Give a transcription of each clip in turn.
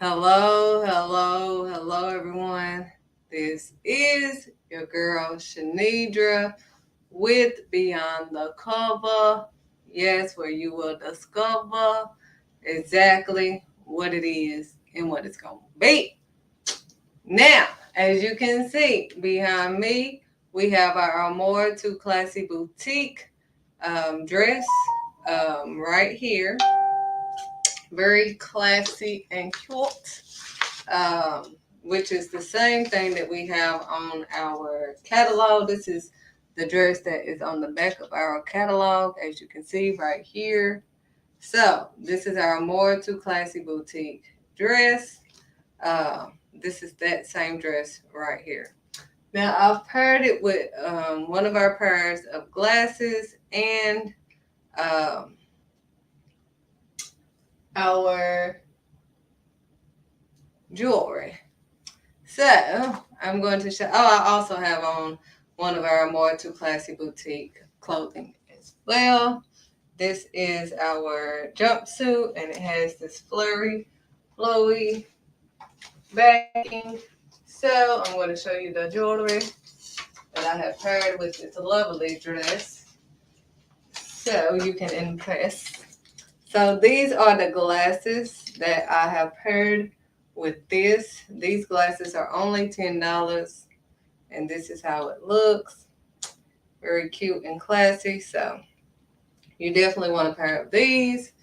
Hello, hello, hello, everyone. This is your girl Shanidra with Beyond the Cover. Yes, where you will discover exactly what it is and what it's going to be. Now, as you can see behind me, we have our Amore to Classy Boutique dress right here. Very classy and cute. Which is the same thing that we have on our catalog. This is the dress that is on the back of our catalog, as you can see right here. So this is our More to Classy Boutique dress. This is that same dress right here. Now I've paired it with one of our pairs of glasses and um, our jewelry. So I'm going to show. Oh, I also have on one of our more too classy boutique clothing as well. This is our jumpsuit, and it has this flowy backing. So I'm going to show you the jewelry that I have paired with this lovely dress, so you can impress. So these are the glasses that I have paired with this. These glasses are only $10. And this is how it looks. Very cute and classy. So you definitely want to pair up these.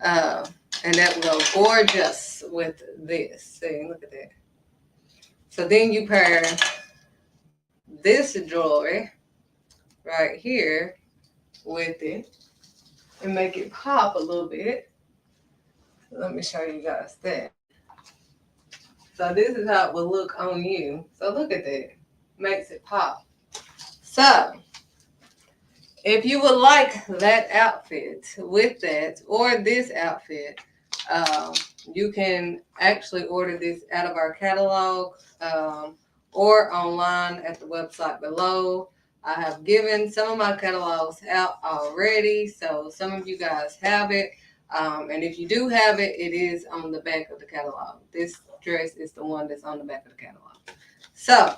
Uh, and that will go gorgeous with this. See, look at that. So then you pair this jewelry right here with it and make it pop a little bit. So let me show you guys that. So this is how it will look on you. So look at that. Makes it pop. So if you would like that outfit with that or this outfit, um, you can actually order this out of our catalog or online at the website below. I have given some of my catalogs out already, so some of you guys have it. And if you do have it, it is on the back of the catalog. This dress is the one that's on the back of the catalog. So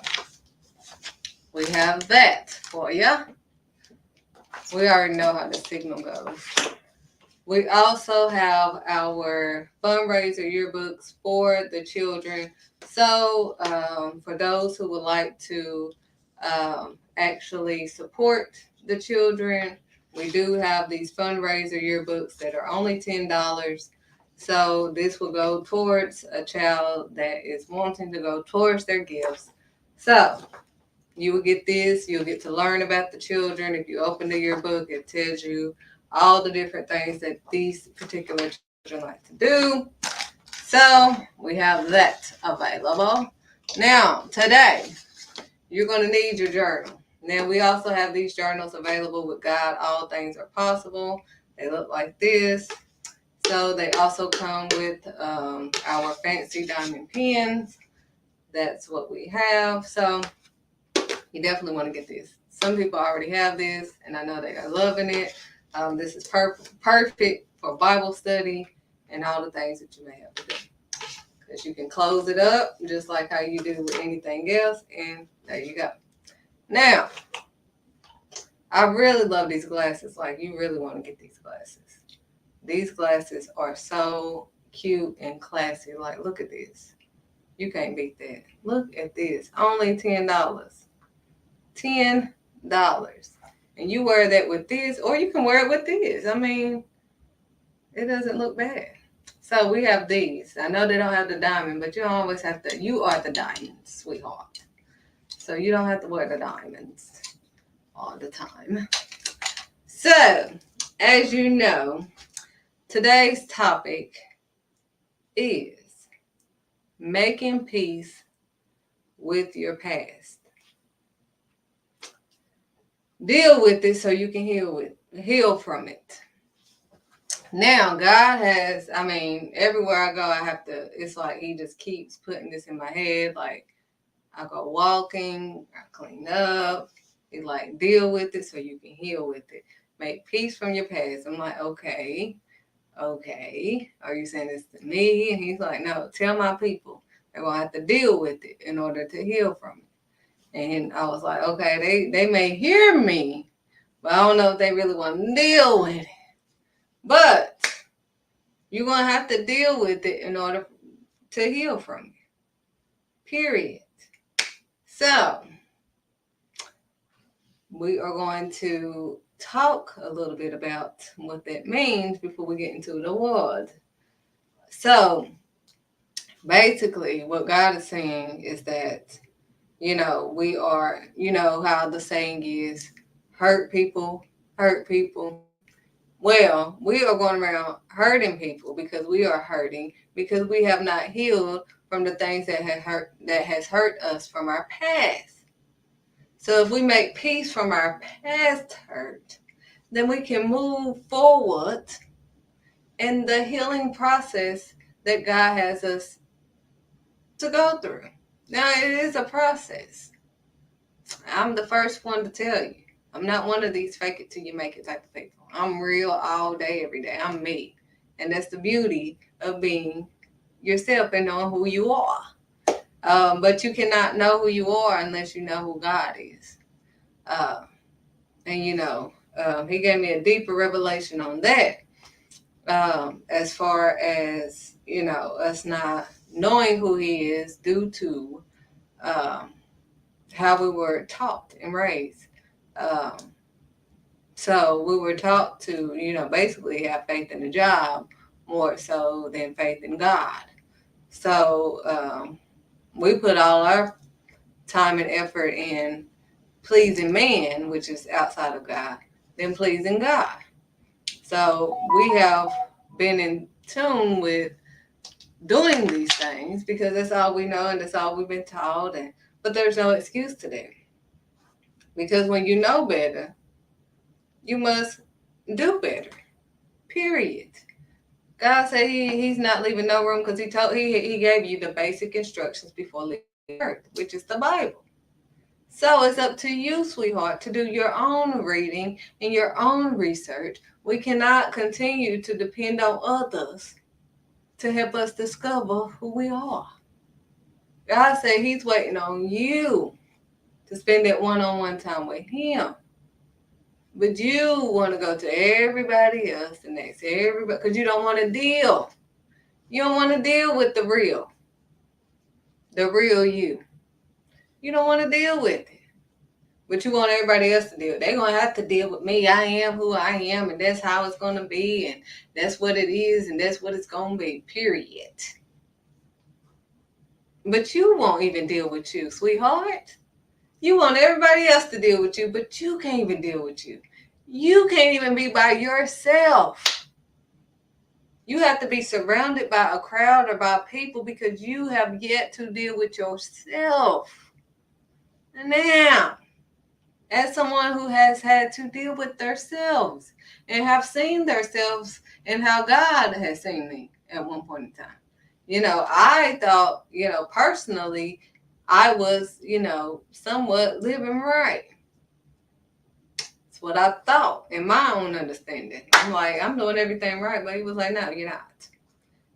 we have that for you. We already know how the signal goes. We also have our fundraiser yearbooks for the children. So, for those who would like to actually support the children, we do have these fundraiser yearbooks that are only $10. So, this will go towards a child that is wanting to go towards their gifts. So, you will get this. You'll get to learn about the children. If you open the yearbook, it tells you all the different things that these particular children like to do. So we have that available. Now, today, you're going to need your journal. Now, we also have these journals available with God All Things Are Possible. They look like this. So they also come with our fancy diamond pens. That's what we have. So you definitely want to get this. Some people already have this, and I know they are loving it. This is perfect for Bible study and all the things that you may have to do. Because you can close it up just like how you do with anything else, and there you go. Now, I really love these glasses. Like, you really want to get these glasses. These glasses are so cute and classy. Like, look at this. You can't beat that. Look at this. Only $10. $10. And you wear that with this, or you can wear it with this. I mean, it doesn't look bad. So we have these. I know they don't have the diamond, but you don't always have to. You are the diamond, sweetheart. So you don't have to wear the diamonds all the time. So, as you know, today's topic is making peace with your past. Deal with it so you can heal from it. Now, God has, I mean, everywhere I go, I have to, it's like He just keeps putting this in my head. Like, I go walking, I clean up. He deal with it so you can heal with it. Make peace from your past. I'm like, okay, Okay, are you saying this to me? And he's like, no, tell my people. They're going to have to deal with it in order to heal from it. And I was like, okay, they may hear me, but I don't know if they really want to deal with it. But you're going to have to deal with it in order to heal from it. Period. So, we are going to talk a little bit about what that means before we get into the word. So, basically, what God is saying is that, we are, how the saying is, hurt people, hurt people. Well, we are going around hurting people because we are hurting because we have not healed from the things that has hurt us from our past. So if we make peace from our past hurt, then we can move forward in the healing process that God has us to go through. Now, it is a process. I'm the first one to tell you. I'm not one of these fake it till you make it type of people. I'm real all day, every day. I'm me. And that's the beauty of being yourself and knowing who you are. But you cannot know who you are unless you know who God is. Uh, and he gave me a deeper revelation on that. As far as, us not knowing who he is due to um, how we were taught and raised. Um, so we were taught to, basically have faith in the job more so than faith in God. So we put all our time and effort in pleasing man, which is outside of God, than pleasing God. So we have been in tune with doing these things because that's all we know and that's all we've been taught. But there's no excuse to that. Because when you know better, you must do better. Period. God said he's not leaving no room because he gave you the basic instructions before leaving earth, which is the Bible. So it's up to you, sweetheart, to do your own reading and your own research. We cannot continue to depend on others to help us discover who we are. God said he's waiting on you to spend that one-on-one time with him. But you want to go to everybody else and ask everybody because you don't want to deal. You don't want to deal with the real you. You don't want to deal with it. But you want everybody else to deal. They're going to have to deal with me. I am who I am, and that's how it's going to be, and that's what it is, and that's what it's going to be, period. But you won't even deal with you, sweetheart. You want everybody else to deal with you, but you can't even deal with you. You can't even be by yourself. You have to be surrounded by a crowd or by people because you have yet to deal with yourself. Now, as someone who has had to deal with themselves and have seen themselves and how God has seen me at one point in time. I thought, personally, I was, somewhat living right. It's what I thought in my own understanding. I'm like, I'm doing everything right, but he was like, no, you're not.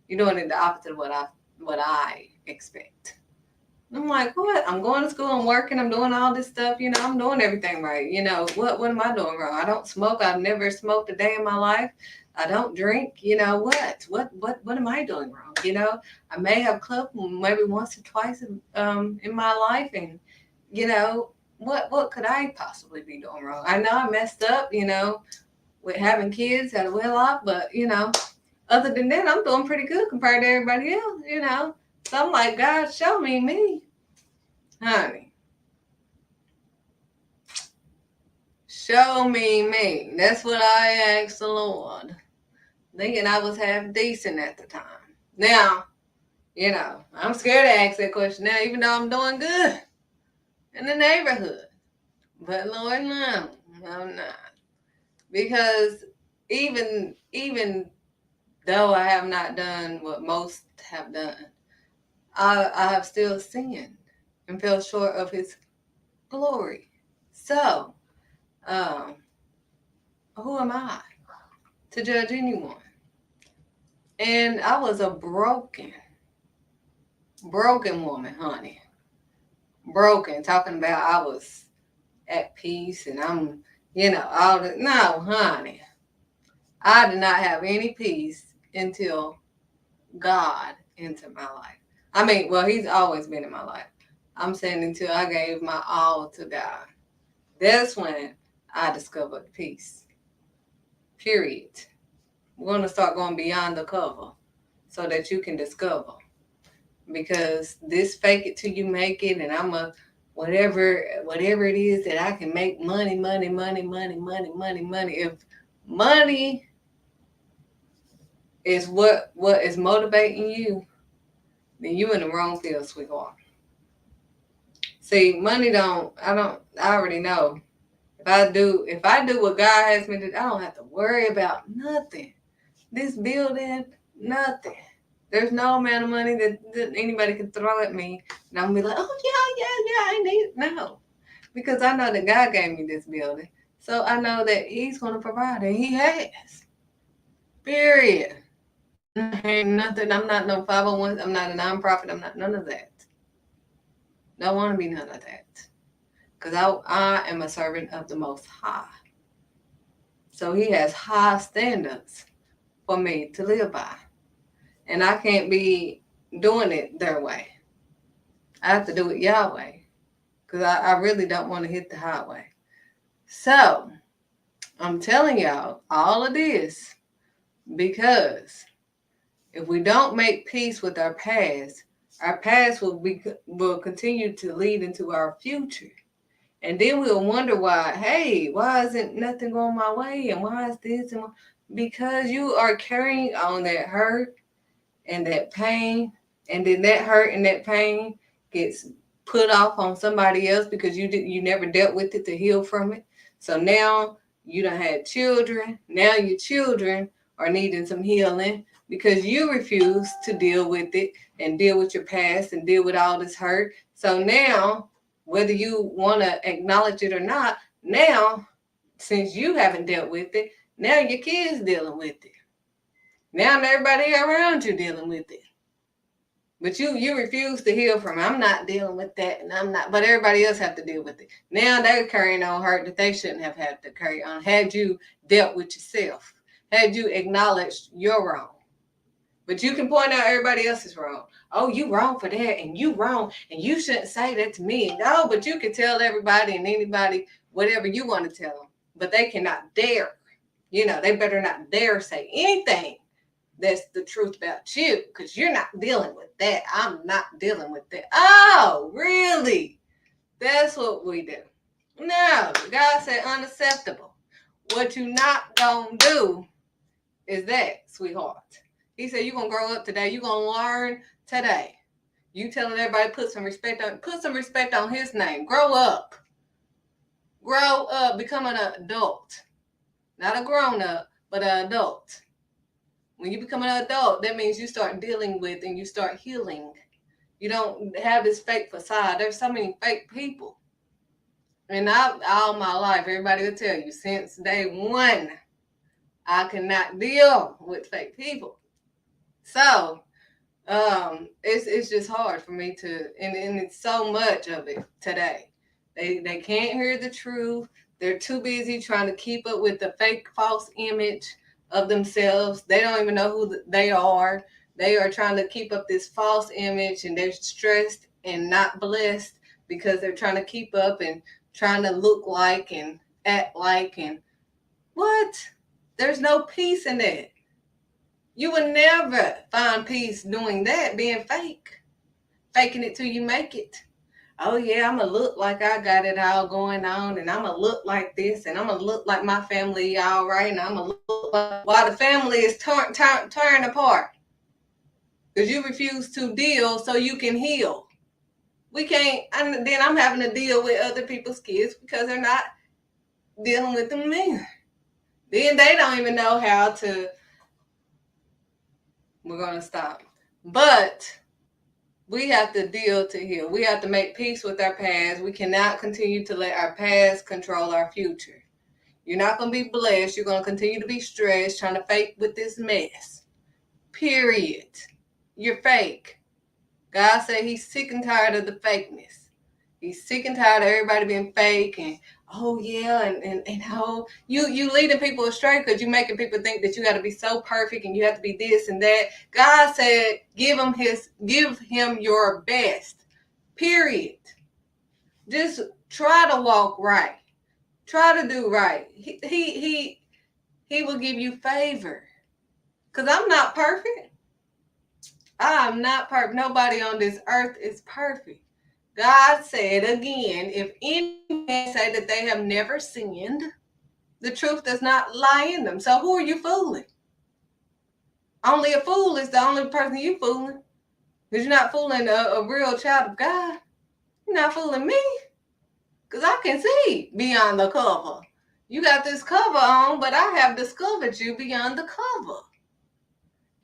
You're doing it the opposite of what I expect. I'm like, what? I'm going to school, I'm working, I'm doing all this stuff, I'm doing everything right. What am I doing wrong? I don't smoke. I've never smoked a day in my life. I don't drink. What am I doing wrong? I may have clubbed maybe once or twice in my life, and what could I possibly be doing wrong? I know I messed up, with having kids, had a well off, but other than that, I'm doing pretty good compared to everybody else. So I'm like, God, show me. Honey. Show me. That's what I asked the Lord. Thinking I was half decent at the time. Now, I'm scared to ask that question now, even though I'm doing good in the neighborhood. But Lord, no, I'm not. Because even though I have not done what most have done, I have still sinned and fell short of his glory. So, who am I to judge anyone? And I was a broken woman, honey. Broken, talking about I was at peace and I'm, all the, no, honey. I did not have any peace until God entered my life. I mean, well, He's always been in my life. I'm saying until I gave my all to God. That's when I discovered peace. Period. We're going to start going beyond the cover so that you can discover. Because this fake it till you make it, and I'm a whatever it is that I can make money, money, money, money, money, money, money. If money is what is motivating you, then you in the wrong field, sweetheart. See, money I already know. If I do what God has me to do, I don't have to worry about nothing. This building, nothing. There's no amount of money that anybody can throw at me, and I'm gonna be like, oh yeah, I need it. No, because I know that God gave me this building, so I know that He's gonna provide, and He has. Period. Ain't nothing. I'm not no 501. I'm not a nonprofit. I'm not none of that. Don't want to be none of that, because I am a servant of the Most High. So He has high standards for me to live by. And I can't be doing it their way. I have to do it Yahweh. Because I really don't want to hit the highway. So, I'm telling y'all all of this because if we don't make peace with our past will continue to lead into our future. And then we'll wonder why isn't nothing going my way? And why is this? Because you are carrying on that hurt and that pain. And then that hurt and that pain gets put off on somebody else because you never dealt with it to heal from it. So now you done had children. Now your children are needing some healing because you refuse to deal with it and deal with your past and deal with all this hurt. So now, whether you want to acknowledge it or not, now, since you haven't dealt with it, now your kids dealing with it. Now everybody around you dealing with it. But you refuse to heal from it. I'm not dealing with that, and I'm not. But everybody else have to deal with it. Now they're carrying on hurt that they shouldn't have had to carry on. Had you dealt with yourself, had you acknowledged your wrong. But you can point out everybody else is wrong. Oh, you wrong for that, and you wrong, and you shouldn't say that to me. No, but you can tell everybody and anybody whatever you want to tell them. But they cannot dare. They better not dare say anything that's the truth about you, because you're not dealing with that. I'm not dealing with that. Oh, really? That's what we do. No, God said unacceptable. What you not gonna do is that, sweetheart. He said you're gonna grow up today. You're gonna learn today. You telling everybody put some respect on His name. Grow up. Grow up. Become an adult. Not a grown up, but an adult. When you become an adult, that means you start dealing with and you start healing. You don't have this fake facade. There's so many fake people. And all my life, everybody will tell you, since day one, I cannot deal with fake people. So, it's just hard for me to, and it's so much of it today. They can't hear the truth. They're too busy trying to keep up with the fake, false image of themselves. They don't even know who they are. They are trying to keep up this false image, and they're stressed and not blessed because they're trying to keep up and trying to look like and act like, and what? There's no peace in that. You will never find peace doing that, being fake. Faking it till you make it. Oh yeah, I'm going to look like I got it all going on, and I'm going to look like this, and I'm going to look like my family all right, and I'm going to look like while the family is torn apart. Because you refuse to deal so you can heal. We can't, and then I'm having to deal with other people's kids because they're not dealing with them either. Then they don't even know how to. We're going to stop. But we have to deal to heal. We have to make peace with our past. We cannot continue to let our past control our future. You're not going to be blessed. You're going to continue to be stressed, trying to fake with this mess. Period. You're fake. God said he's sick and tired of the fakeness. He's sick and tired of everybody being fake and oh yeah, and how you leading people astray because you making people think that you got to be so perfect and you have to be this and that. God said, give him your best. Period. Just try to walk right. Try to do right. He will give you favor. Cause I'm not perfect. I'm not perfect. Nobody on this earth is perfect. God said again, if any man say that they have never sinned, the truth does not lie in them. So who are you fooling? Only a fool is the only person you fooling. Because you're not fooling a real child of God. You're not fooling me. Because I can see beyond the cover. You got this cover on, but I have discovered you beyond the cover.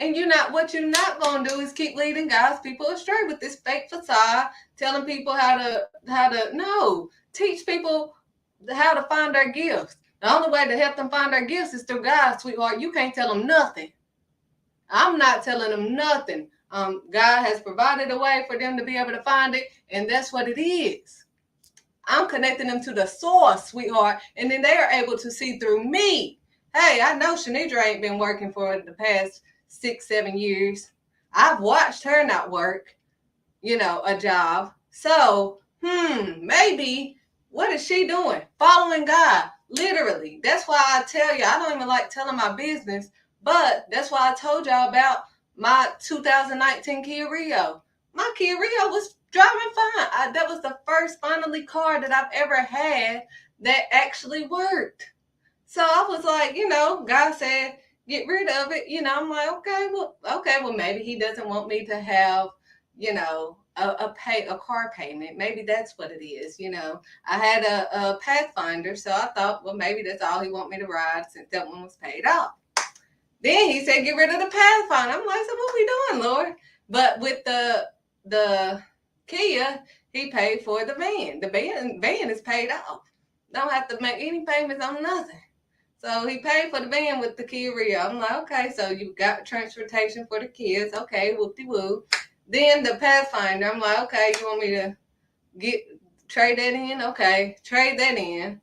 And what you're not gonna do is keep leading God's people astray with this fake facade, telling people how to no. Teach people how to find their gifts. The only way to help them find their gifts is through God, sweetheart. You can't tell them nothing. I'm not telling them nothing. God has provided a way for them to be able to find it, and that's what it is. I'm connecting them to the source, sweetheart, and then they are able to see through me. Hey, I know Shanidra ain't been working for the past 6-7 years. I've watched her not work, a job. So, maybe what is she doing? Following God, literally. That's why I tell you, I don't even like telling my business, but that's why I told y'all about my 2019 Kia Rio. My Kia Rio was driving fine. That was the first finally car that I've ever had that actually worked. So I was like, God said, get rid of it. I'm like, okay, well, maybe he doesn't want me to have, a car payment. Maybe that's what it is. I had a Pathfinder, so I thought, well, maybe that's all he want me to ride since that one was paid off. Then he said, get rid of the Pathfinder. I'm like, so what we doing, Lord? But with the Kia, he paid for the van. The van is paid off. Don't have to make any payments on nothing. So he paid for the van with the Kia Rio. I'm like, okay, so you got transportation for the kids. Okay, whoop-de-woo. Then the Pathfinder, I'm like, okay, you want me to trade that in? Okay, trade that in.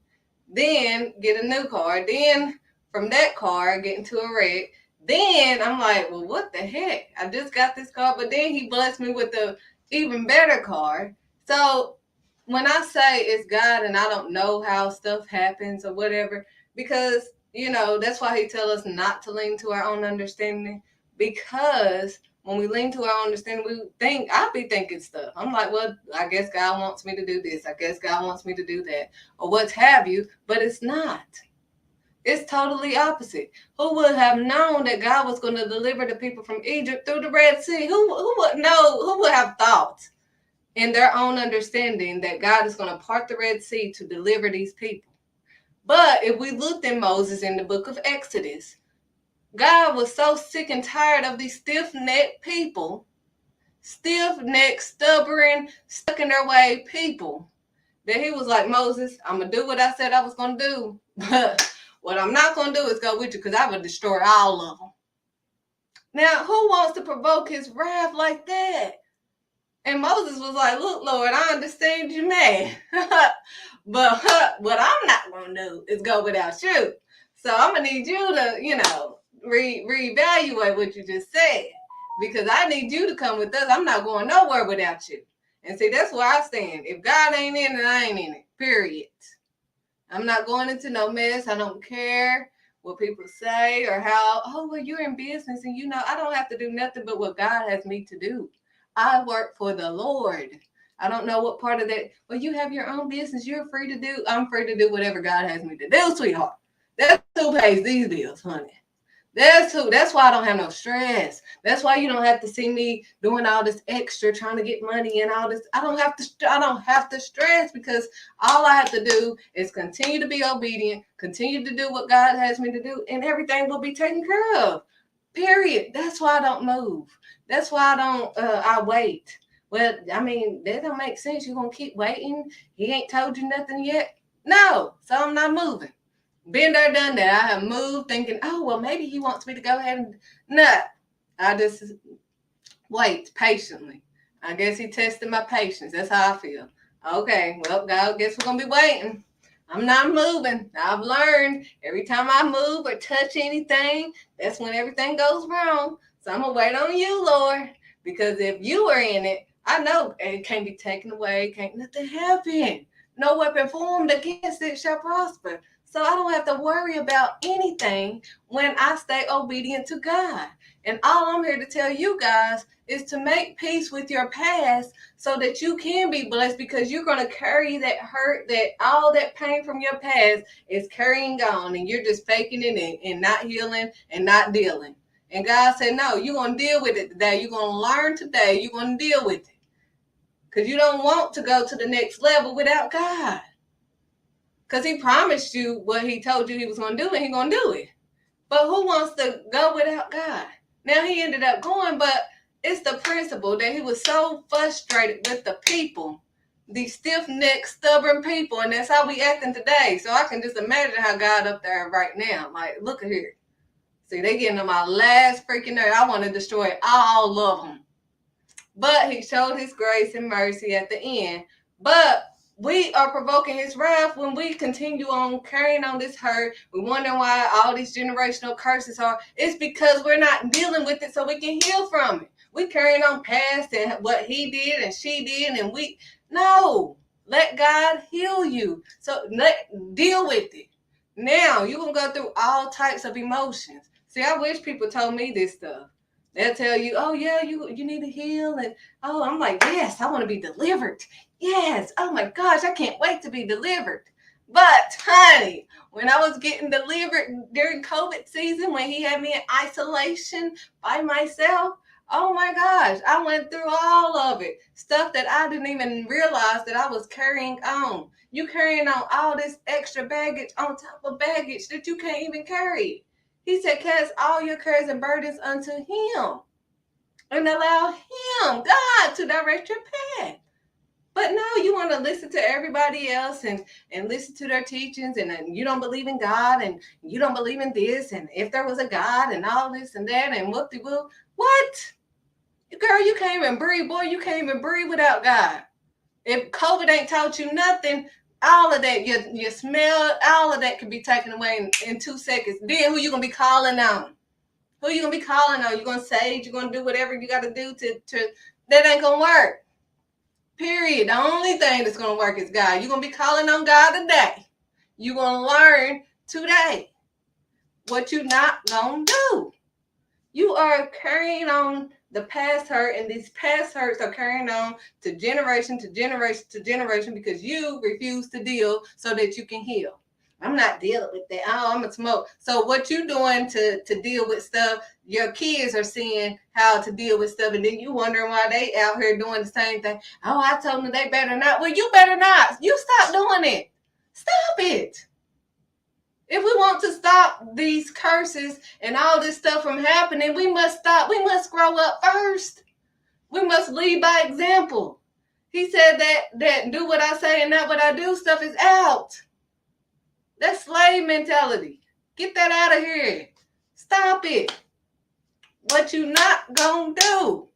Then get a new car. Then from that car, get into a wreck. Then I'm like, well, what the heck? I just got this car, but then he blessed me with the even better car. So when I say it's God and I don't know how stuff happens or whatever, because, that's why he tell us not to lean to our own understanding, because when we lean to our understanding, I'll be thinking stuff. I'm like, well, I guess God wants me to do this. I guess God wants me to do that, or what have you, but it's not. It's totally opposite. Who would have known that God was going to deliver the people from Egypt through the Red Sea? Who would know? Who would have thought in their own understanding that God is going to part the Red Sea to deliver these people? But if we looked at Moses in the book of Exodus, God was so sick and tired of these stiff-necked people, stiff-necked, stubborn, stuck in their way people, that he was like, Moses, I'm going to do what I said I was going to do, but what I'm not going to do is go with you because I will destroy all of them. Now, who wants to provoke his wrath like that? And Moses was like, look, Lord, I understand you mad. But what I'm not going to do is go without you. So I'm going to need you to, reevaluate what you just said. Because I need you to come with us. I'm not going nowhere without you. And see, that's where I stand. If God ain't in it, I ain't in it. Period. I'm not going into no mess. I don't care what people say or how, well, you're in business and I don't have to do nothing but what God has me to do. I work for the Lord. I don't know what part of that. Well, you have your own business. You're free to do. I'm free to do whatever God has me to do, sweetheart. That's who pays these bills, honey. That's why I don't have no stress. That's why you don't have to see me doing all this extra, trying to get money and all this. I don't have to stress because all I have to do is continue to be obedient, continue to do what God has me to do, and everything will be taken care of. Period. That's why I don't move. That's why I wait. Well, I mean, that don't make sense. You're going to keep waiting. He ain't told you nothing yet. No, so I'm not moving. Been there, done that. I have moved thinking, oh, well, maybe he wants me to go ahead and, no, I just wait patiently. I guess he tested my patience. That's how I feel. Okay, well, God, guess we're gonna be waiting. I'm not moving. I've learned every time I move or touch anything, that's when everything goes wrong. So I'm gonna wait on you, Lord, because if you are in it, I know it can't be taken away. Can't nothing happen. No weapon formed against it shall prosper. So I don't have to worry about anything when I stay obedient to God. And all I'm here to tell you guys is to make peace with your past so that you can be blessed, because you're going to carry that hurt, that all that pain from your past is carrying on, and you're just faking it and not healing and not dealing. And God said, no, you're going to deal with it today. You're going to learn today. You're going to deal with it, because you don't want to go to the next level without God, because he promised you what he told you he was going to do, and he's going to do it. But who wants to go without God? Now he ended up going, but it's the principle that he was so frustrated with the people, these stiff-necked, stubborn people, and that's how we acting today. So I can just imagine how God up there right now. Like, look at here. See, they getting on my last freaking nerve. I want to destroy all of them. But he showed his grace and mercy at the end. But we are provoking his wrath when we continue on carrying on this hurt. We wonder why all these generational curses are. It's because we're not dealing with it so we can heal from it. We carrying on past and what he did and she did, and let God heal you. So deal with it. Now you're gonna go through all types of emotions. See, I wish people told me this stuff. They'll tell you, oh yeah, you need to heal, and oh, I'm like, yes, I want to be delivered. Yes, oh my gosh, I can't wait to be delivered. But honey, when I was getting delivered during COVID season, when he had me in isolation by myself, oh my gosh, I went through all of it. Stuff that I didn't even realize that I was carrying on. You carrying on all this extra baggage on top of baggage that you can't even carry. He said, cast all your cares and burdens unto him and allow him, God, to direct your path. But no, you want to listen to everybody else and listen to their teachings, and you don't believe in God, and you don't believe in this, and if there was a God and all this and that and whoop-de-whoop. What? Girl, you can't even breathe. Boy, you can't even breathe without God. If COVID ain't taught you nothing, all of that, your smell, all of that can be taken away in 2 seconds. Then who you going to be calling on? Who you going to be calling on? You going to sage? You going to do whatever you got to do to that ain't going to work. Period. The only thing that's going to work is God. You're going to be calling on God today. You're going to learn today what you're not going to do. You are carrying on the past hurt, and these past hurts are carrying on to generation to generation to generation because you refuse to deal so that you can heal. I'm not dealing with that. Oh, I'm a smoke. So what you doing to deal with stuff, your kids are seeing how to deal with stuff, and then you wondering why they out here doing the same thing. Oh, I told them they better not. Well, you better not. You stop doing it. Stop it. If we want to stop these curses and all this stuff from happening, we must stop. We must grow up first. We must lead by example. He said that do what I say and not what I do stuff is out. That's slave mentality. Get that out of here. Stop it. What you not gonna do?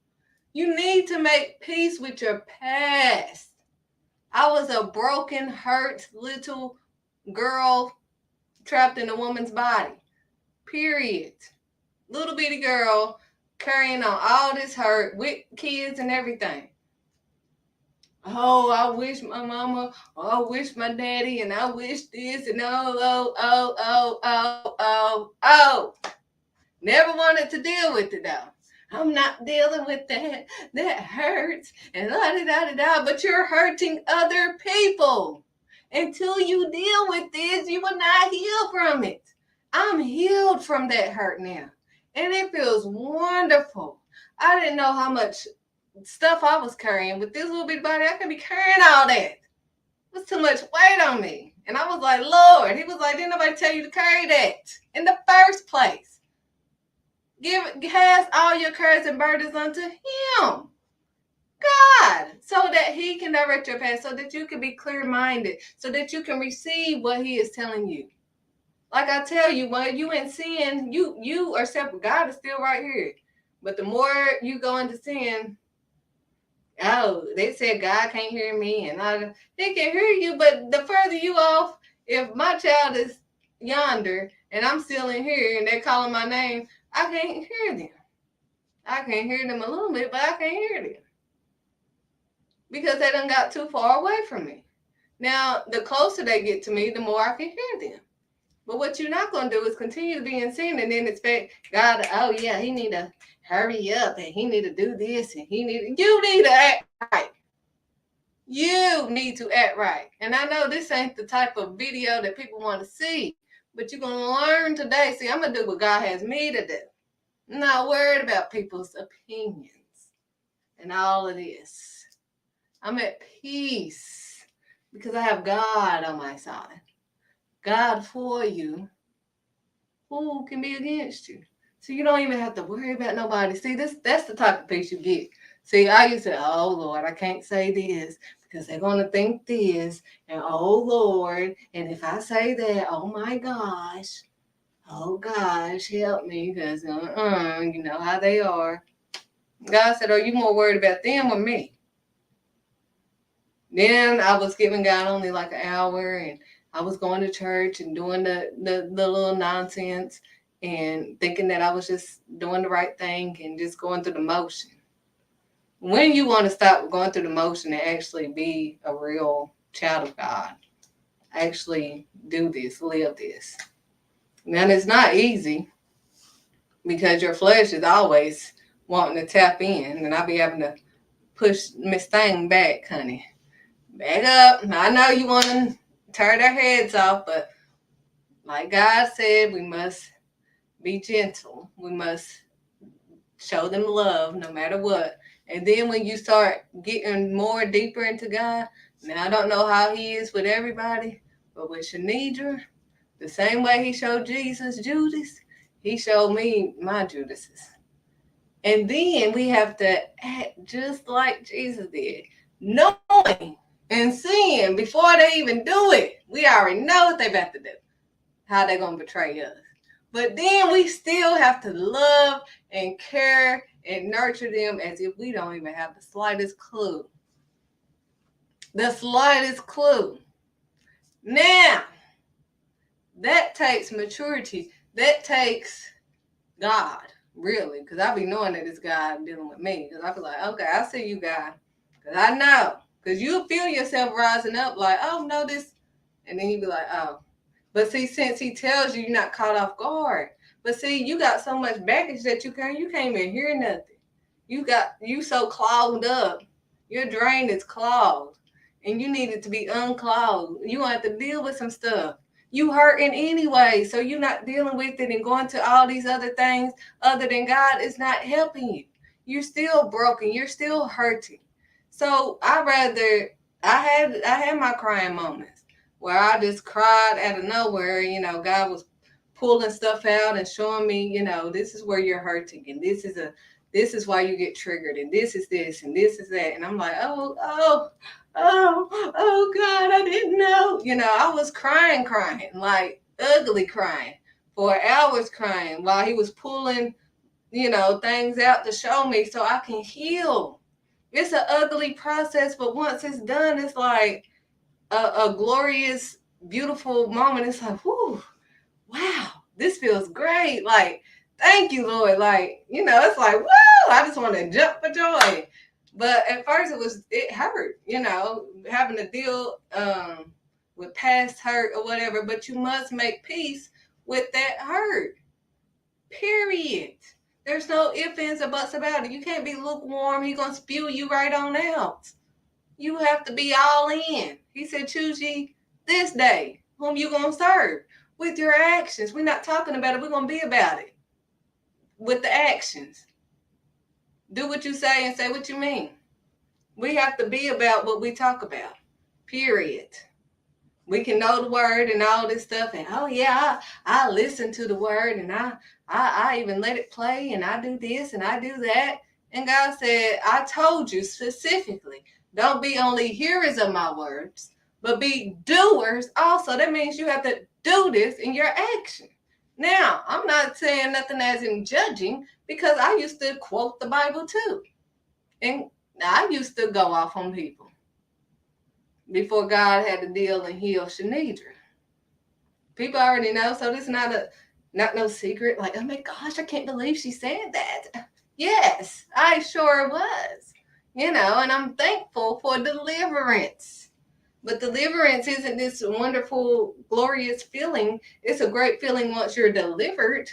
You need to make peace with your past. I was a broken, hurt little girl trapped in a woman's body. Period. Little bitty girl carrying on all this hurt with kids and everything. Oh, I wish my mama, I wish my daddy, and I wish this, and oh. Never wanted to deal with it though. I'm not dealing with that. That hurts, and da-da-da-da-da, but you're hurting other people. Until you deal with this, you will not heal from it. I'm healed from that hurt now, and it feels wonderful. I didn't know how much stuff I was carrying with this little bitty body. I could be carrying all that. It was too much weight on me, and I was like, Lord. He was like, didn't nobody tell you to carry that in the first place? Cast all your cares and burdens unto him, God, so that he can direct your path, so that you can be clear-minded, so that you can receive what he is telling you. Like I tell you, when you in sin, you are separate. God is still right here. But the more you go into sin, oh, they said God can't hear me, and they can hear you, but the further you off, if my child is yonder and I'm still in here and they're calling my name, I can't hear them. I can hear them a little bit, but I can't hear them because they done got too far away from me. Now, the closer they get to me, the more I can hear them. But what you're not going to do is continue to be in sin and then expect God, oh yeah, he need to hurry up and he need to do this and you need to act right. You need to act right. And I know this ain't the type of video that people want to see, but you're going to learn today. See, I'm going to do what God has me to do. I'm not worried about people's opinions and all of this. I'm at peace because I have God on my side. God for you. Who can be against you? So you don't even have to worry about nobody. See, that's the type of peace you get. See, I used to, oh Lord, I can't say this because they're gonna think this, and oh Lord, and if I say that, oh my gosh, oh gosh, help me, because you know how they are. God said, are you more worried about them or me? Then I was giving God only like an hour, and I was going to church and doing the little nonsense and thinking that I was just doing the right thing and just going through the motion. When you want to stop going through the motion and actually be a real child of God, actually do this, live this. Now, it's not easy because your flesh is always wanting to tap in, and I be having to push Miss Thing back, honey. Back up. I know you want to tear their heads off, but like God said, we must be gentle. We must show them love no matter what. And then when you start getting more deeper into God, now I don't know how he is with everybody, but with Shanidra, the same way he showed Jesus Judas, he showed me my Judases. And then we have to act just like Jesus did, knowing and seeing before they even do it. We already know what they about to do, how they're going to betray us. But then we still have to love and care and nurture them as if we don't even have the slightest clue. The slightest clue. Now, that takes maturity. That takes God, really. Because I be knowing that it's God dealing with me. Because I be like, okay, I see you, God. Because I know. Because you'll feel yourself rising up like, oh, no, this. And then you be like, oh. But see, since he tells you you're not caught off guard. But see, you got so much baggage that you can't even hear nothing. You so clogged up. Your drain is clogged. And you need it to be unclogged. You want to deal with some stuff. You hurting anyway. So you're not dealing with it and going to all these other things other than God is not helping you. You're still broken. You're still hurting. So I had my crying moments where I just cried out of nowhere. You know, God was pulling stuff out and showing me, you know, this is where you're hurting, and this is why you get triggered, and this is this, and this is that. And I'm like, oh God, I didn't know. You know, I was crying, like ugly crying for hours, crying while he was pulling, you know, things out to show me so I can heal. It's an ugly process, but once it's done, it's like a glorious, beautiful moment. It's like, whoo, wow, this feels great. Like, thank you, Lord. Like, you know, it's like, whoa, I just want to jump for joy. But at first it hurt, you know, having to deal with past hurt or whatever. But you must make peace with that hurt. Period. There's no ifs, ands, or buts about it. You can't be lukewarm. He's going to spew you right on out. You have to be all in. He said, choose ye this day whom you going to serve with your actions. We're not talking about it. We're going to be about it with the actions. Do what you say and say what you mean. We have to be about what we talk about. Period. We can know the word and all this stuff, and oh yeah, I listen to the word, and I even let it play, and I do this and I do that. And God said, I told you specifically, don't be only hearers of my words, but be doers also. That means you have to do this in your action. Now, I'm not saying nothing as in judging, because I used to quote the Bible too. And I used to go off on people before God had to deal and heal Shanidra. People already know, so this is not no secret. Like, oh my gosh, I can't believe she said that. Yes, I sure was. And I'm thankful for deliverance. But deliverance isn't this wonderful, glorious feeling. It's a great feeling once you're delivered.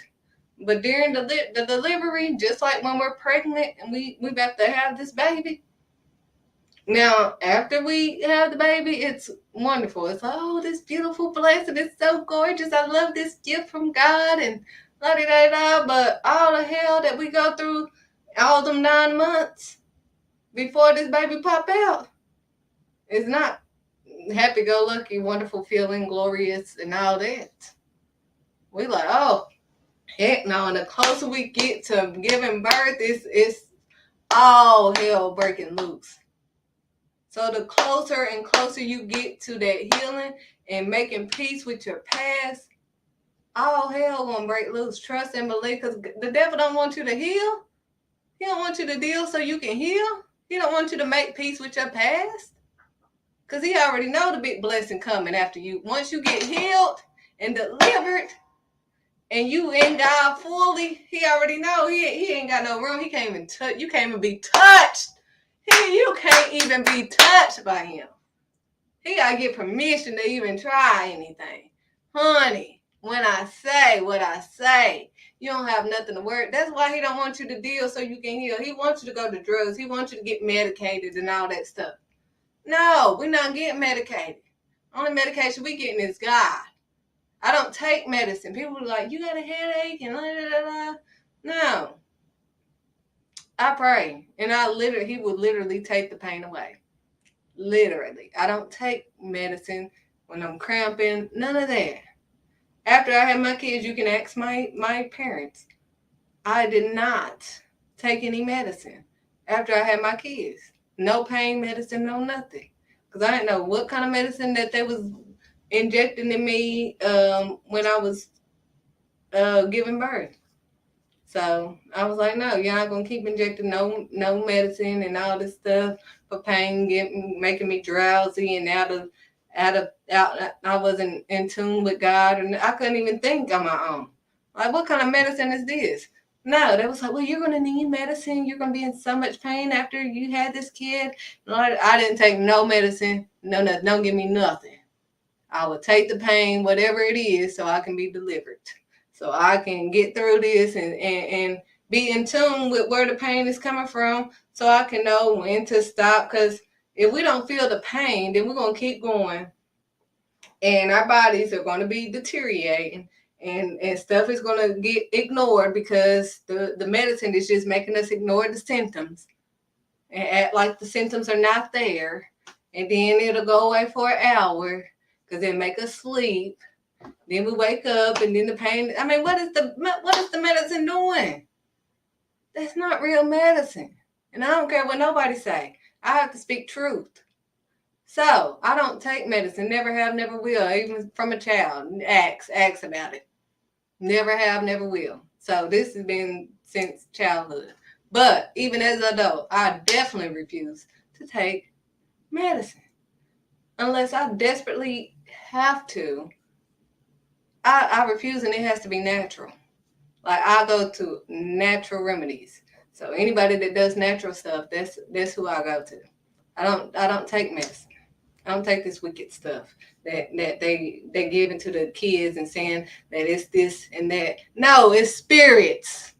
But during the delivery, just like when we're pregnant and we about to have this baby. Now, after we have the baby, it's wonderful. It's like, oh, this beautiful blessing. It's so gorgeous. I love this gift from God and la da da da. But all the hell that we go through all them 9 months before this baby pop out is not happy-go-lucky, wonderful feeling, glorious, and all that. We like, oh, heck no. And the closer we get to giving birth, it's all hell breaking loose. So the closer and closer you get to that healing and making peace with your past, all hell gonna break loose. Trust and believe, because the devil don't want you to heal. He don't want you to deal so you can heal. He don't want you to make peace with your past, because he already know the big blessing coming after you. Once you get healed and delivered and you in God fully, he already know he ain't got no room. He can't even touch. You can't even be touched. You can't even be touched by him. He gotta get permission to even try anything. Honey, when I say what I say, you don't have nothing to worry. That's why he don't want you to deal so you can heal. He wants you to go to drugs. He wants you to get medicated and all that stuff. No, we're not getting medicated. Only medication we getting is God. I don't take medicine. People are like, you got a headache and la. No. I pray. And he would literally take the pain away. Literally. I don't take medicine when I'm cramping. None of that. After I had my kids, you can ask my parents. I did not take any medicine after I had my kids. No pain medicine, no nothing. Because I didn't know what kind of medicine that they was injecting in me when I was giving birth. So I was like, no, you're not gonna keep injecting no medicine and all this stuff for pain, making me drowsy and out. I wasn't in tune with God, and I couldn't even think on my own. Like, what kind of medicine is this? No, they was like, well, you're gonna need medicine. You're gonna be in so much pain after you had this kid. Lord, I didn't take no medicine. No, don't give me nothing. I will take the pain, whatever it is, so I can be delivered. So I can get through this and be in tune with where the pain is coming from, so I can know when to stop. Because if we don't feel the pain, then we're going to keep going. And our bodies are going to be deteriorating. And stuff is going to get ignored because the medicine is just making us ignore the symptoms and act like the symptoms are not there. And then it'll go away for an hour because it make us sleep. Then we wake up and then the pain. I mean, what is the medicine doing? That's not real medicine. And I don't care what nobody say. I have to speak truth. So I don't take medicine. Never have, never will. Even from a child. Ask about it. Never have, never will. So this has been since childhood. But even as an adult, I definitely refuse to take medicine unless I desperately have to. I refuse, and it has to be natural. Like, I go to natural remedies. So anybody that does natural stuff, that's who I go to. I don't take medicine. I don't take this wicked stuff that they give into the kids and saying that it's this and that. No, it's spirits.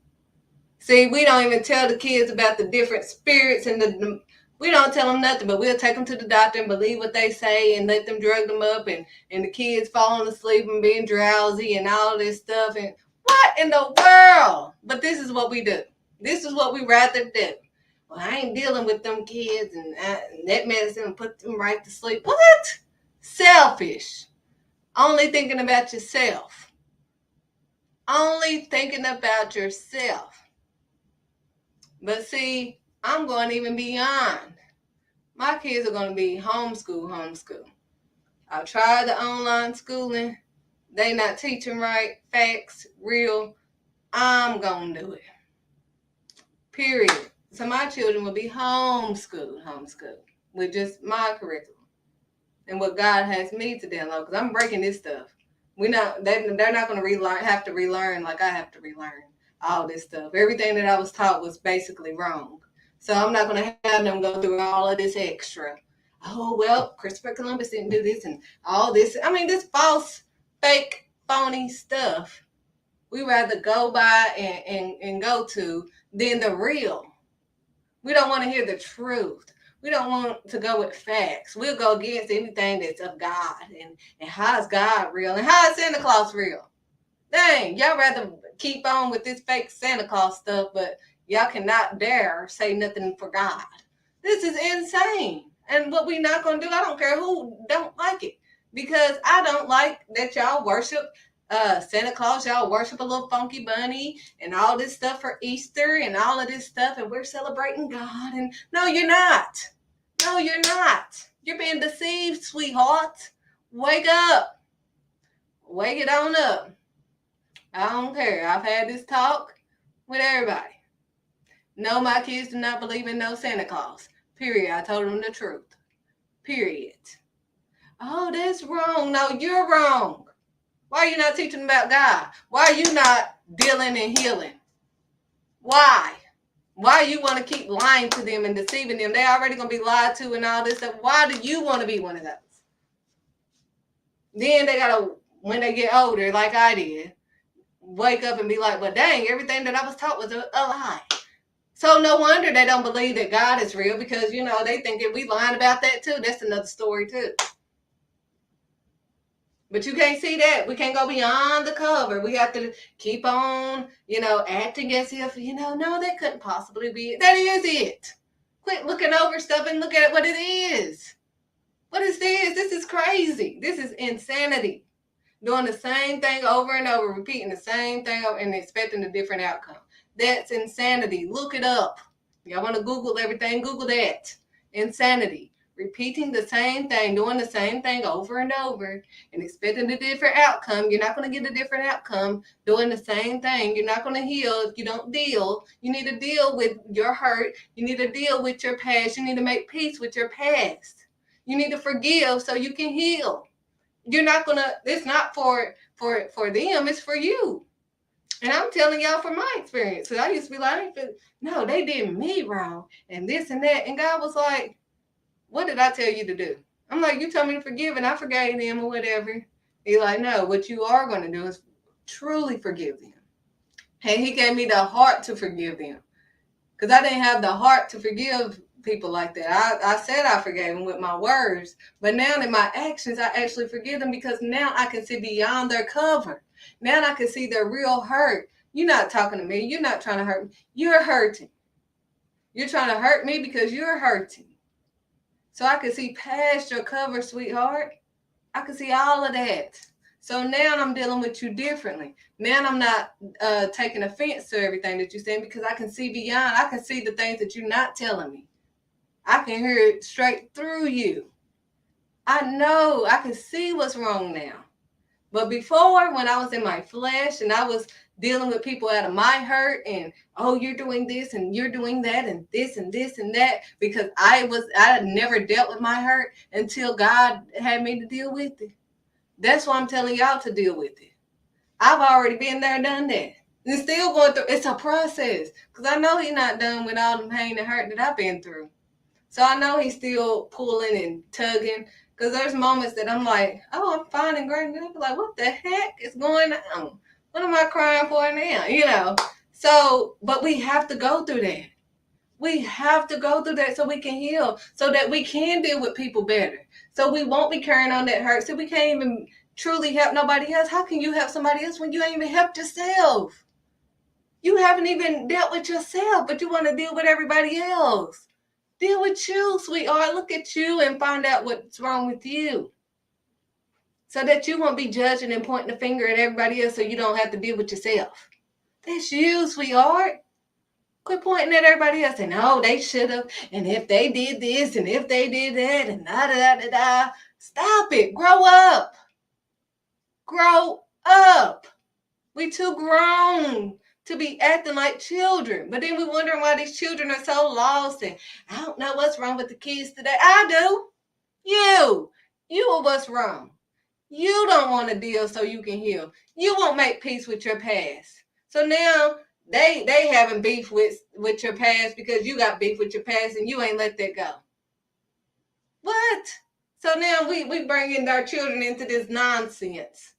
See, we don't even tell the kids about the different spirits and we don't tell them nothing, but we'll take them to the doctor and believe what they say and let them drug them up and the kids falling asleep and being drowsy and all this stuff. And what in the world? But this is what we do. This is what we rather do. Well, I ain't dealing with them kids and that medicine and put them right to sleep. What? Selfish. Only thinking about yourself. Only thinking about yourself. But see, I'm going even beyond. My kids are going to be homeschool. I've tried the online schooling. they not teaching right, facts, real, I'm going to do it. Period. So my children will be homeschooled with just my curriculum and what God has me to download, because I'm breaking this stuff. They're not going to have to relearn like I have to relearn all this stuff. Everything that I was taught was basically wrong. So I'm not going to have them go through all of this extra. Oh, well, Christopher Columbus didn't do this and all this. I mean, this false, fake, phony stuff we rather go by and go to than the real. We don't want to hear the truth. We don't want to go with facts. We'll go against anything that's of God. And how is God real? And how is Santa Claus real? Dang, y'all rather keep on with this fake Santa Claus stuff, but y'all cannot dare say nothing for God. This is insane. And what we not going to do, I don't care who don't like it. Because I don't like that y'all worship Santa Claus, y'all worship a little funky bunny and all this stuff for Easter and all of this stuff, and we're celebrating God. And no, you're not. No, you're not. You're being deceived, sweetheart. Wake up. Wake it on up. I don't care. I've had this talk with everybody. No, my kids do not believe in no Santa Claus. Period. I told them the truth. Period. Oh, that's wrong. No, you're wrong. Why are you not teaching about God? Why are you not dealing and healing? Why? Why you want to keep lying to them and deceiving them? They already going to be lied to and all this stuff. Why do you want to be one of those? Then they got to, when they get older, like I did, wake up and be like, well, dang, everything that I was taught was a lie. So no wonder they don't believe that God is real, because, you know, they think that we lying about that too. That's another story too. But you can't see that. We can't go beyond the cover. We have to keep on, you know, acting as if, you know, no, that couldn't possibly be it. That is it. Quit looking over stuff and look at what it is. What is this? This is crazy. This is insanity. Doing the same thing over and over, repeating the same thing and expecting a different outcome. That's insanity. Look it up. Y'all want to Google everything? Google that. Insanity. Repeating the same thing, doing the same thing over and over and expecting a different outcome. You're not going to get a different outcome doing the same thing. You're not going to heal if you don't deal. You need to deal with your hurt. You need to deal with your past. You need to make peace with your past. You need to forgive so you can heal. You're not going to, it's not for them, it's for you. And I'm telling y'all from my experience, because I used to be like, no, they did me wrong and this and that. And God was like, what did I tell you to do? I'm like, you told me to forgive and I forgave them or whatever. He's like, no, what you are going to do is truly forgive them. And he gave me the heart to forgive them. Because I didn't have the heart to forgive people like that. I said I forgave them with my words. But now in my actions, I actually forgive them, because now I can see beyond their cover. Now I can see their real hurt. You're not talking to me. You're not trying to hurt me. You're hurting. You're trying to hurt me because you're hurting. So I can see past your cover, sweetheart. I can see all of that. So now I'm dealing with you differently. Now I'm not taking offense to everything that you're saying, because I can see beyond. I can see the things that you're not telling me. I can hear it straight through you. I know. I can see what's wrong now. But before, when I was in my flesh and I was dealing with people out of my hurt and, oh, you're doing this and you're doing that and this and this and that, because I had never dealt with my hurt until God had me to deal with it. That's why I'm telling y'all to deal with it. I've already been there, done that. And still going through. It's a process, because I know he's not done with all the pain and hurt that I've been through. So I know he's still pulling and tugging. Because there's moments that I'm like, oh, I'm fine and great. And I'm like, what the heck is going on? What am I crying for now? You know? So, but we have to go through that. We have to go through that so we can heal, so that we can deal with people better. So we won't be carrying on that hurt. So we can't even truly help nobody else. How can you help somebody else when you ain't even helped yourself? You haven't even dealt with yourself, but you want to deal with everybody else. Deal with you, sweetheart. Look at you and find out what's wrong with you, so that you won't be judging and pointing the finger at everybody else, so you don't have to deal with yourself. That's you, sweetheart. Quit pointing at everybody else and, oh, they should have, and if they did this and if they did that and da da da da da. Stop it. Grow up. Grow up. We too grown to be acting like children. But then we wondering why these children are so lost and I don't know what's wrong with the kids today. I do. You are what's wrong. You don't want to deal so you can heal. You won't make peace with your past. So now they having beef with your past because you got beef with your past and you ain't let that go. What? So now we bringing our children into this nonsense.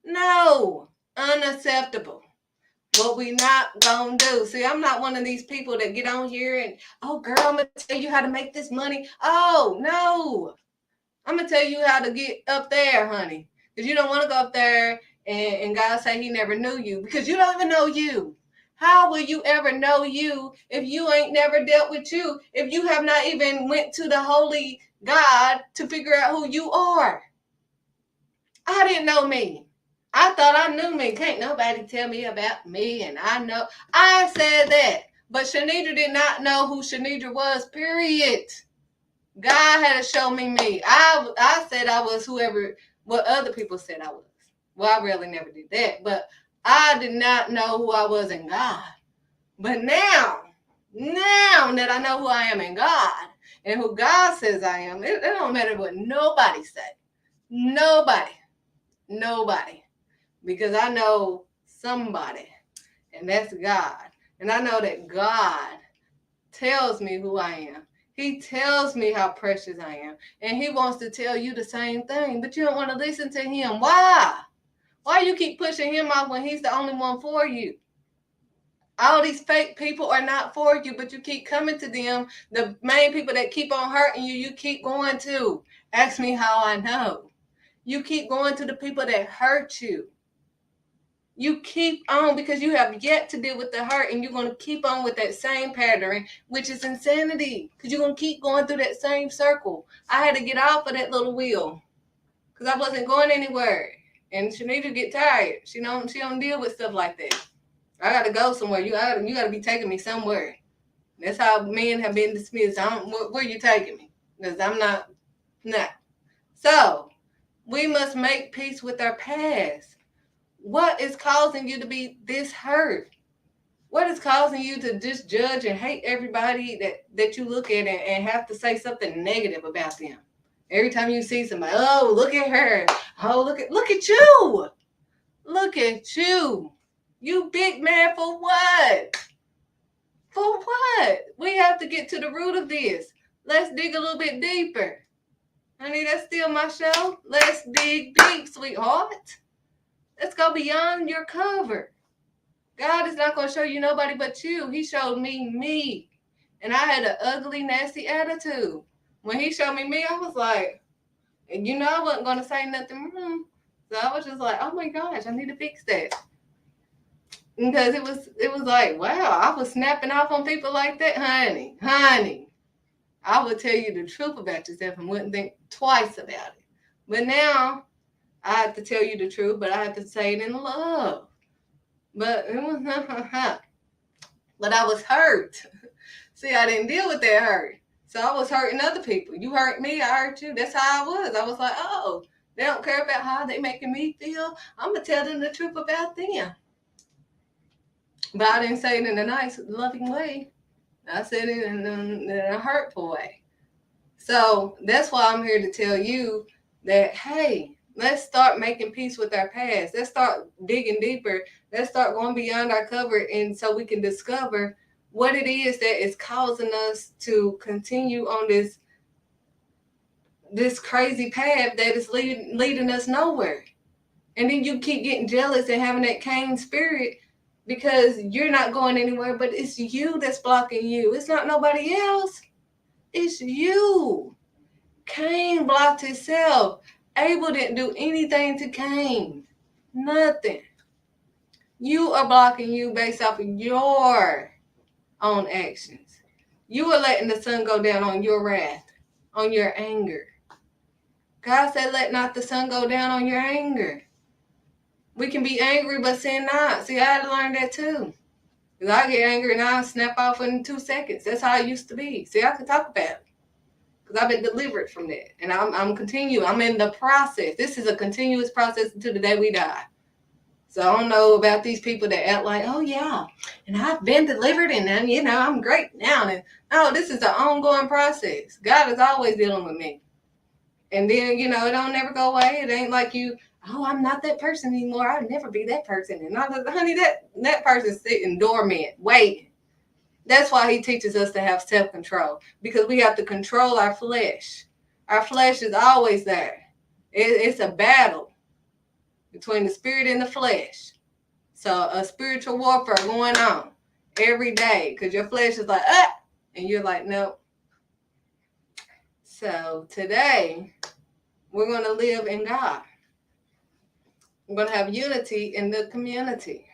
No, unacceptable. What we not gonna do. See, I'm not one of these people that get on here and, oh girl, I'm gonna tell you how to make this money. Oh no, I'm gonna tell you how to get up there, honey. Because you don't want to go up there and God say he never knew you because you don't even know you. How will you ever know you if you ain't never dealt with you? If you have not even went to the holy God to figure out who you are. I didn't know me. I thought I knew me. Can't nobody tell me about me, and I know. I said that. But Shanidra did not know who Shanidra was, period. God had to show me me. I said I was what other people said I was. Well, I really never did that. But I did not know who I was in God. But now that I know who I am in God, and who God says I am, it don't matter what nobody say. Nobody. Because I know somebody, and that's God. And I know that God tells me who I am. He tells me how precious I am. And he wants to tell you the same thing, but you don't want to listen to him. Why? Why you keep pushing him off when he's the only one for you? All these fake people are not for you, but you keep coming to them. The main people that keep on hurting you, you keep going to. Ask me how I know. You keep going to the people that hurt you. You keep on because you have yet to deal with the hurt, and you're going to keep on with that same pattern, which is insanity, because you're going to keep going through that same circle. I had to get off of that little wheel because I wasn't going anywhere. And Shanidra get tired. She don't deal with stuff like that. I got to go somewhere. You got to be taking me somewhere. That's how men have been dismissed. Where you taking me? Because I'm not. So we must make peace with our past. What is causing you to be this hurt? What is causing you to just judge and hate everybody that you look at and have to say something negative about them? Every time you see somebody, oh, look at her. Oh, look at you. Look at you. You big man for what? For what? We have to get to the root of this. Let's dig a little bit deeper. Honey, that's still my show. Let's dig deep, sweetheart. Let's go beyond your cover. God is not going to show you nobody but you. He showed me. And I had an ugly, nasty attitude. When he showed me, I was like, and I wasn't going to say nothing. So I was just like, oh my gosh, I need to fix that. Because it was like, wow, I was snapping off on people like that. Honey, I would tell you the truth about yourself and wouldn't think twice about it. But now I have to tell you the truth, but I have to say it in love. But it was but I was hurt. See, I didn't deal with that hurt. So I was hurting other people. You hurt me, I hurt you. That's how I was. I was like, oh, they don't care about how they making me feel. I'm going to tell them the truth about them. But I didn't say it in a nice, loving way. I said it in a hurtful way. So that's why I'm here to tell you that, hey, let's start making peace with our past. Let's start digging deeper. Let's start going beyond our cover, and so we can discover what it is that is causing us to continue on this crazy path that is leading us nowhere. And then you keep getting jealous and having that Cain spirit because you're not going anywhere, but it's you that's blocking you. It's not nobody else. It's you. Cain blocked himself. Abel didn't do anything to Cain. Nothing. You are blocking you based off of your own actions. You are letting the sun go down on your wrath, on your anger. God said, let not the sun go down on your anger. We can be angry, but sin not. See, I had to learn that too. Because I get angry and I snap off in 2 seconds. That's how I used to be. See, I can talk about it. because I've been delivered from that. And I'm continuing. I'm in the process. This is a continuous process until the day we die. So I don't know about these people that act like, oh yeah, and I've been delivered and then, I'm great now. And no, this is an ongoing process. God is always dealing with me. And then, it don't never go away. It ain't like I'm not that person anymore. I'll never be that person. And honey, that person's sitting dormant, waiting. That's why he teaches us to have self-control, because we have to control our flesh. Our flesh is always there. It's a battle between the spirit and the flesh. So a spiritual warfare going on every day, because your flesh is like, and you're like, nope. So today, we're going to live in God. We're going to have unity in the community.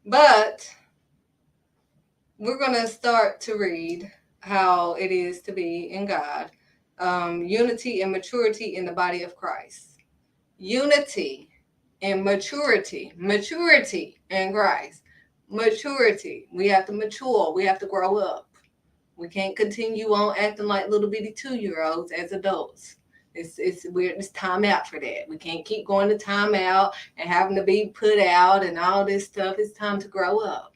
But we're going to start to read how it is to be in God. Unity and maturity in the body of Christ. Unity and maturity. Maturity in Christ. Maturity. We have to mature. We have to grow up. We can't continue on acting like little bitty 2-year-olds as adults. It's time out for that. We can't keep going to time out and having to be put out and all this stuff. It's time to grow up.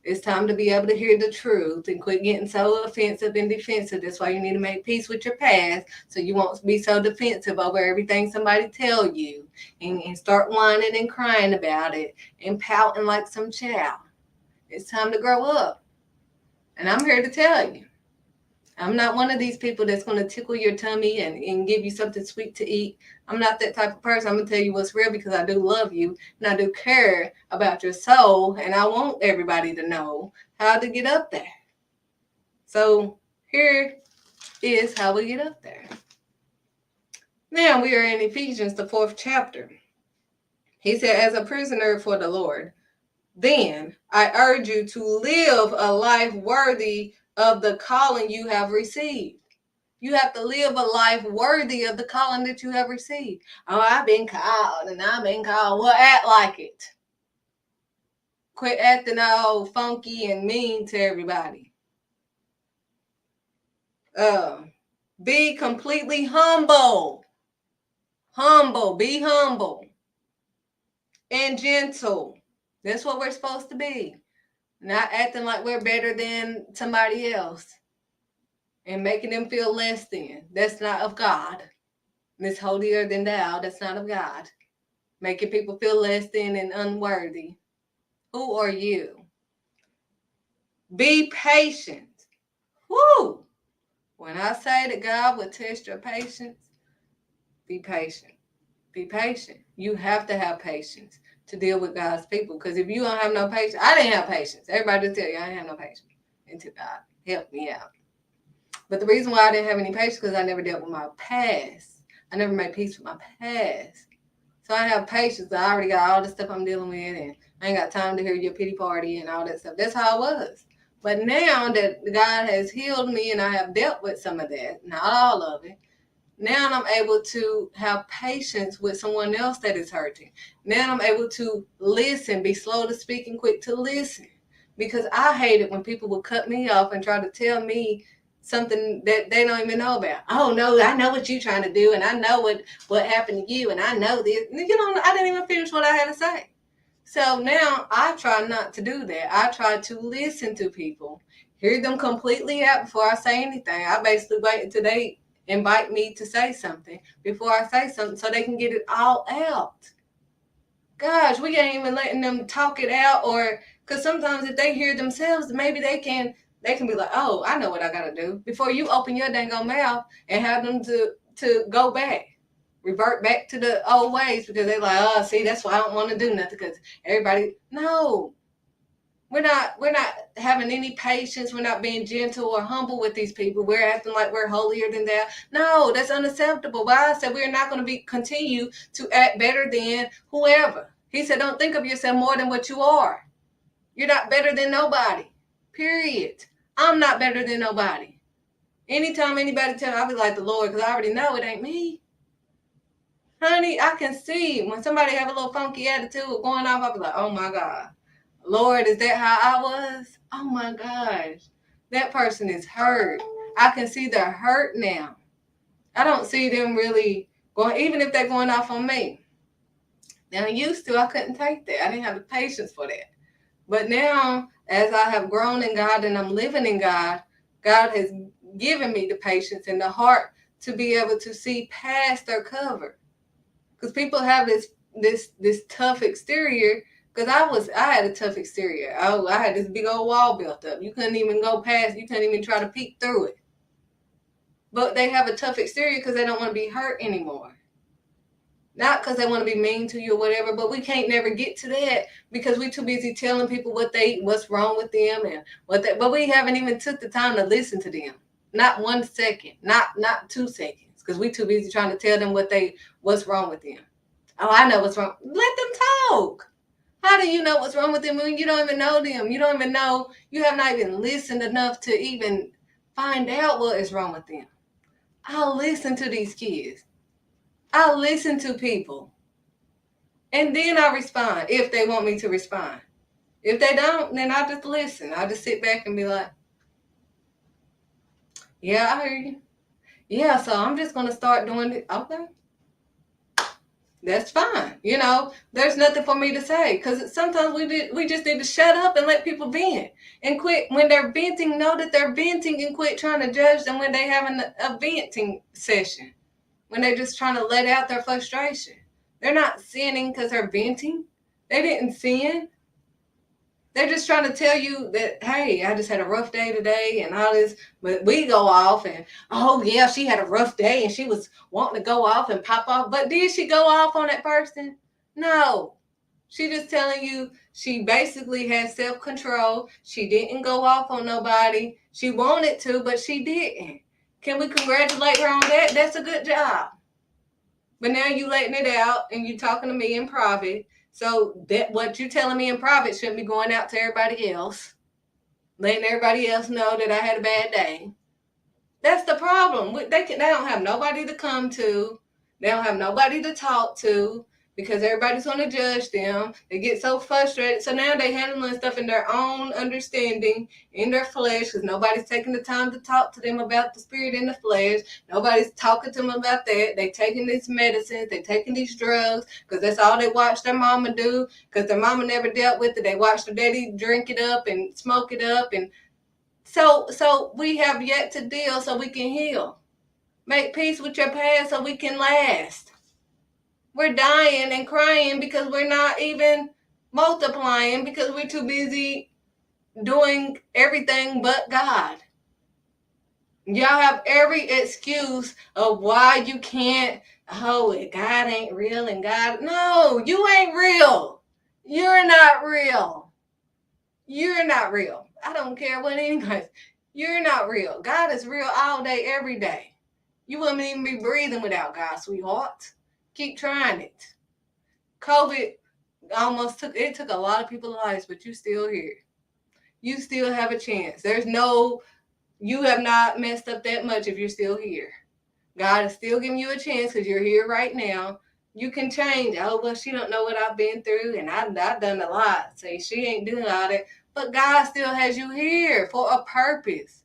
It's time to be able to hear the truth and quit getting so offensive and defensive. That's why you need to make peace with your past, so you won't be so defensive over everything somebody tell you and start whining and crying about it and pouting like some child. It's time to grow up. And I'm here to tell you, I'm not one of these people that's going to tickle your tummy and give you something sweet to eat. I'm not that type of person. I'm going to tell you what's real, because I do love you and I do care about your soul, and I want everybody to know how to get up there. So here is how we get up there. Now we are in Ephesians, the 4th chapter. He said, as a prisoner for the Lord, then I urge you to live a life worthy of the calling you have received. You have to live a life worthy of the calling that you have received. Oh, I've been called and I've been called. Well, act like it. Quit acting all funky and mean to everybody. Be completely humble. Humble. Be humble. And gentle. That's what we're supposed to be. Not acting like we're better than somebody else and making them feel less than. That's not of God. This holier than thou, that's not of God. Making people feel less than and unworthy. Who are you? Be patient. Woo! When I say that God will test your patience, be patient. Be patient. You have to have patience to deal with God's people. Because if you don't have no patience, I didn't have patience. Everybody will tell you I didn't have no patience until God helped me out. But the reason why I didn't have any patience is because I never dealt with my past. I never made peace with my past. So I have patience. I already got all the stuff I'm dealing with, and I ain't got time to hear your pity party and all that stuff. That's how I was. But now that God has healed me and I have dealt with some of that, not all of it, now I'm able to have patience with someone else that is hurting. Now I'm able to listen, be slow to speak and quick to listen. Because I hate it when people will cut me off and try to tell me something that they don't even know about. Oh no, I know what you're trying to do, and I know what happened to you, and I know this. I didn't even finish what I had to say. So now I try not to do that. I try to listen to people, hear them completely out before I say anything. I basically wait until they invite me to say something before I say something, so they can get it all out. Gosh, we ain't even letting them talk it out, or because sometimes if they hear themselves, maybe they can be like, oh, I know what I gotta do, before you open your dang old mouth and have them to go back, revert back to the old ways, because they're like, oh, see, that's why I don't want to do nothing, because everybody, no. We're not having any patience. We're not being gentle or humble with these people. We're acting like we're holier than thou. No, that's unacceptable. But I said we're not going to continue to act better than whoever. He said, don't think of yourself more than what you are. You're not better than nobody. Period. I'm not better than nobody. Anytime anybody tell me, I'll be like the Lord, because I already know it ain't me. Honey, I can see when somebody have a little funky attitude going off, I'll be like, oh my God. Lord, is that how I was? Oh my gosh. That person is hurt. I can see their hurt now. I don't see them really going, even if they're going off on me. Now, used to, I couldn't take that. I didn't have the patience for that. But now, as I have grown in God and I'm living in God, God has given me the patience and the heart to be able to see past their cover. Because people have this tough exterior. Because I had a tough exterior. I had this big old wall built up. You couldn't even go past. You couldn't even try to peek through it. But they have a tough exterior because they don't want to be hurt anymore. Not because they want to be mean to you or whatever, but we can't never get to that because we're too busy telling people what's wrong with them and but we haven't even took the time to listen to them. Not 1 second, not 2 seconds, because we too busy trying to tell them what's wrong with them. Oh, I know what's wrong. Let them talk. How do you know what's wrong with them when you don't even know them? You don't even know, you have not even listened enough to even find out what is wrong with them. I'll listen to these kids. I'll listen to people. And then I respond if they want me to respond. If they don't, then I just listen. I just sit back and be like, yeah, I hear you. Yeah, so I'm just going to start doing it. Okay. That's fine. There's nothing for me to say because sometimes we just need to shut up and let people vent and quit when they're venting. Know that they're venting and quit trying to judge them when they're having a venting session, when they're just trying to let out their frustration. They're not sinning because they're venting. They didn't sin. They're just trying to tell you that, hey, I just had a rough day today and all this. But we go off and, oh, yeah, she had a rough day and she was wanting to go off and pop off. But did she go off on that person? No. She just telling you she basically had self-control. She didn't go off on nobody. She wanted to, but she didn't. Can we congratulate her on that? That's a good job. But now you letting it out and you talking to me in private. So that what you're telling me in private shouldn't be going out to everybody else, letting everybody else know that I had a bad day. That's the problem. They don't have nobody to come to. They don't have nobody to talk to because everybody's going to judge them. They get so frustrated. So now they handling stuff in their own understanding, in their flesh, because nobody's taking the time to talk to them about the spirit in the flesh. Nobody's talking to them about that. They taking these medicines. They taking these drugs because that's all they watch their mama do because their mama never dealt with it. They watch their daddy drink it up and smoke it up. And so we have yet to deal so we can heal. Make peace with your past so we can last. We're dying and crying because we're not even multiplying because we're too busy doing everything but God. Y'all have every excuse of why you can't, God ain't real and God, no, you ain't real. You're not real. You're not real. I don't care what anybody, you're not real. God is real all day, every day. You wouldn't even be breathing without God, sweetheart. Keep trying it. COVID took a lot of people's lives, but you still here. You still have a chance. You have not messed up that much if you're still here. God is still giving you a chance because you're here right now. You can change. Oh, well, she don't know what I've been through, and I've done a lot. Say she ain't doing all that. But God still has you here for a purpose.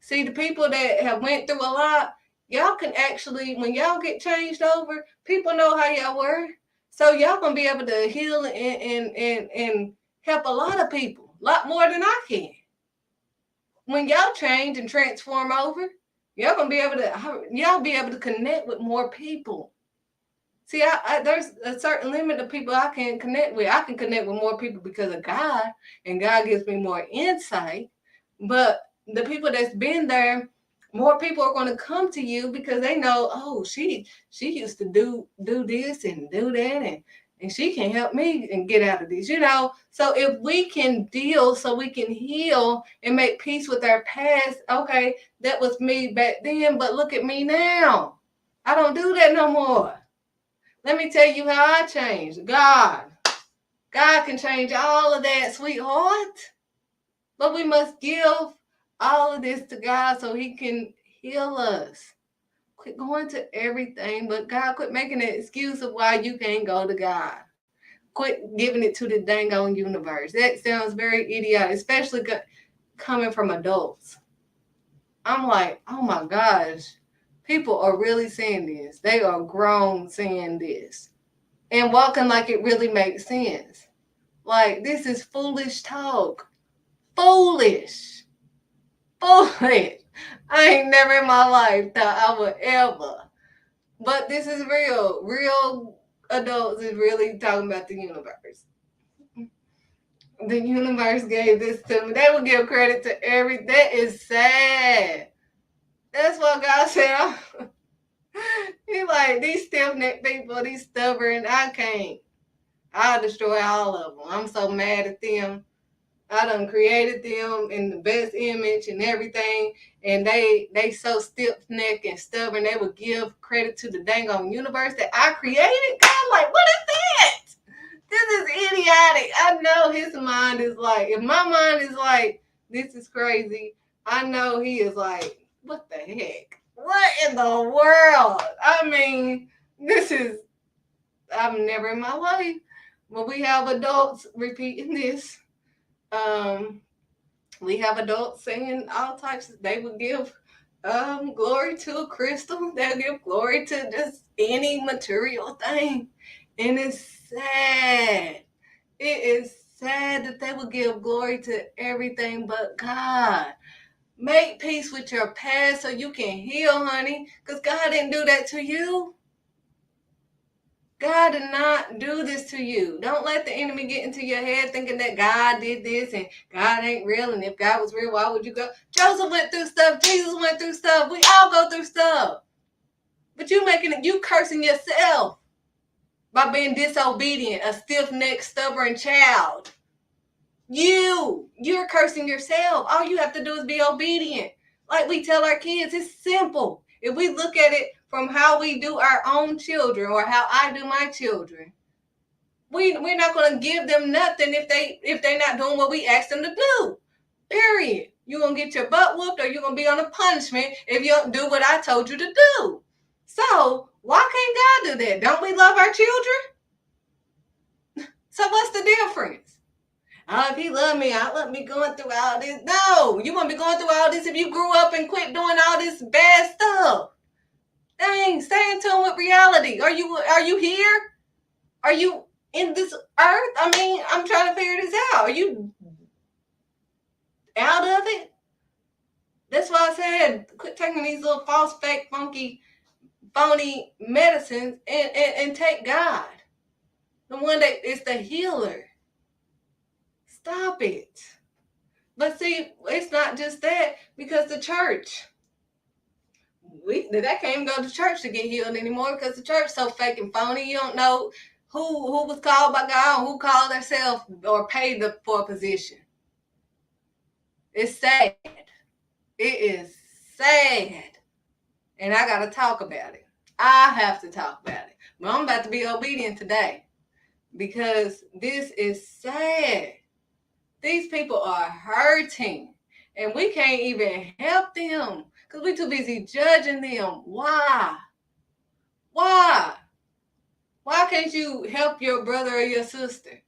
See, the people that have went through a lot, y'all can actually, when y'all get changed over, people know how y'all were. So y'all gonna be able to heal and help a lot of people, a lot more than I can. When y'all change and transform over, y'all be able to connect with more people. See, there's a certain limit of people I can connect with. I can connect with more people because of God, and God gives me more insight. But the people that's been there, more people are going to come to you because they know, oh, she used to do this and do that, and she can help me and get out of this, So if we can deal so we can heal and make peace with our past, okay, that was me back then, but look at me now. I don't do that no more. Let me tell you how I changed. God can change all of that, sweetheart. But we must give all of this to God so he can heal us. Quit going to everything but God. Quit making an excuse of why you can't go to God. Quit giving it to the dang on universe. That sounds very idiotic, especially coming from adults. I'm like, oh my gosh, people are really saying this. They are grown saying this and walking like it really makes sense. Like, this is foolish talk. Foolish. Foolish. I ain't never in my life thought I would ever. But this is real. Real adults is really talking about the universe. The universe gave this to me. They would give credit to every. That is sad. That's what God said. He like, these stiff-necked people, these stubborn, I can't. I'll destroy all of them. I'm so mad at them. I done created them in the best image and everything, and they so stiff-necked and stubborn, they would give credit to the dang on universe that I created. God, like, what is that? This is idiotic. I know his mind is like, if my mind is like, this is crazy, I know he is like, what the heck? What in the world? I mean, this is, I've never in my life, when we have adults repeating this, we have adults saying all types of, they would give glory to a crystal, they'll give glory to just any material thing. And it's sad. It is sad that they would give glory to everything but God. Make peace with your past so you can heal, honey, because God didn't do that to you. God did not do this to you. Don't let the enemy get into your head thinking that God did this and God ain't real. And if God was real, why would you go? Joseph went through stuff. Jesus went through stuff. We all go through stuff. But you cursing yourself by being disobedient, a stiff-necked, stubborn child. You're cursing yourself. All you have to do is be obedient. Like we tell our kids, it's simple. If we look at it from how we do our own children or how I do my children, we're not going to give them nothing if they're not doing what we ask them to do. Period. You're going to get your butt whooped, or you're going to be on a punishment if you don't do what I told you to do. So why can't God do that? Don't we love our children? So what's the difference? Oh, if he loved me, I'd let me going through all this. No, you wouldn't be going through all this if you grew up and quit doing all this bad stuff. Dang, stay in tune with reality. Are you here? Are you in this earth? I mean, I'm trying to figure this out. Are you out of it? That's why I said quit taking these little false, fake, funky, phony medicines and take God. The one that is the healer. Stop it. But see, it's not just that, because the church, that can't even go to church to get healed anymore, because the church so fake and phony. You don't know who was called by God, who called themselves or paid for a position. It's sad. It is sad. And I got to talk about it. I have to talk about it. But I'm about to be obedient today, because this is sad. These people are hurting, and we can't even help them because we're too busy judging them. Why? Why? Why can't you help your brother or your sister?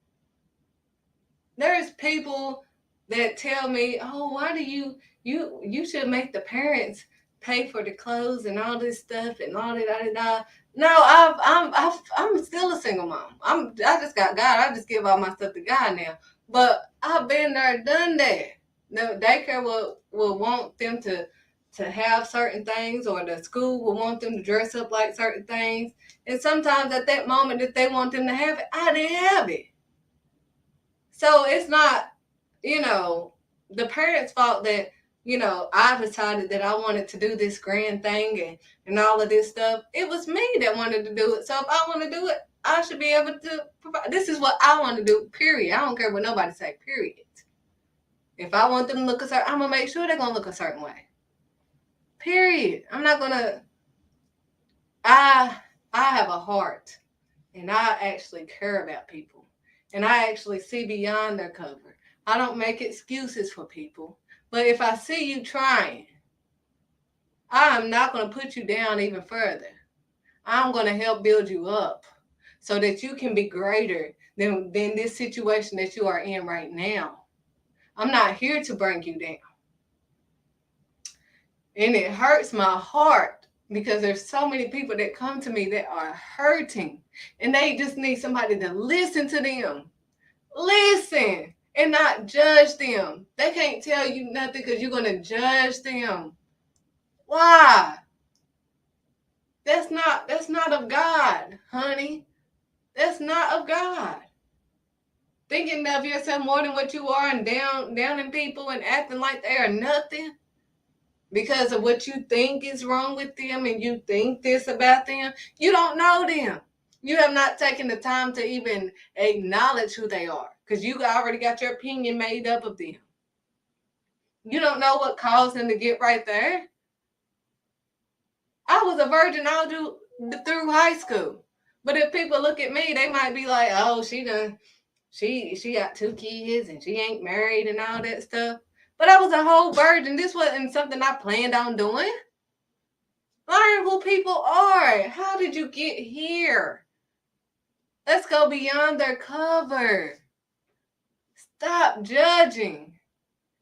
There's people that tell me, oh, why do you should make the parents pay for the clothes and all this stuff and all that. No, I'm still a single mom. I just got God. I just give all my stuff to God now. But I've been there, done that. The daycare will want them to have certain things, or the school will want them to dress up like certain things. And sometimes at that moment that they want them to have it, I didn't have it. So it's not, the parents' fault that, I decided that I wanted to do this grand thing and all of this stuff. It was me that wanted to do it. So if I want to do it, I should be able to provide. This is what I want to do, period. I don't care what nobody say, period. If I want them to look a certain, I'm going to make sure they're going to look a certain way. Period. I'm not going to, I have a heart, and I actually care about people, and I actually see beyond their cover. I don't make excuses for people. But if I see you trying, I am not going to put you down even further. I'm going to help build you up so that you can be greater than this situation that you are in right now. I'm not here to bring you down. And it hurts my heart because there's so many people that come to me that are hurting and they just need somebody to listen to them. Listen and not judge them. They can't tell you nothing because you're going to judge them. Why? That's not of God, honey. That's not of God. Thinking of yourself more than what you are and downing people and acting like they are nothing because of what you think is wrong with them and you think this about them. You don't know them. You have not taken the time to even acknowledge who they are because you already got your opinion made up of them. You don't know what caused them to get right there. I was a virgin all through high school. But if people look at me, they might be like, oh, she got 2 kids and she ain't married and all that stuff. But I was a whole virgin. This wasn't something I planned on doing. Learn who people are. How did you get here? Let's go beyond their cover. Stop judging.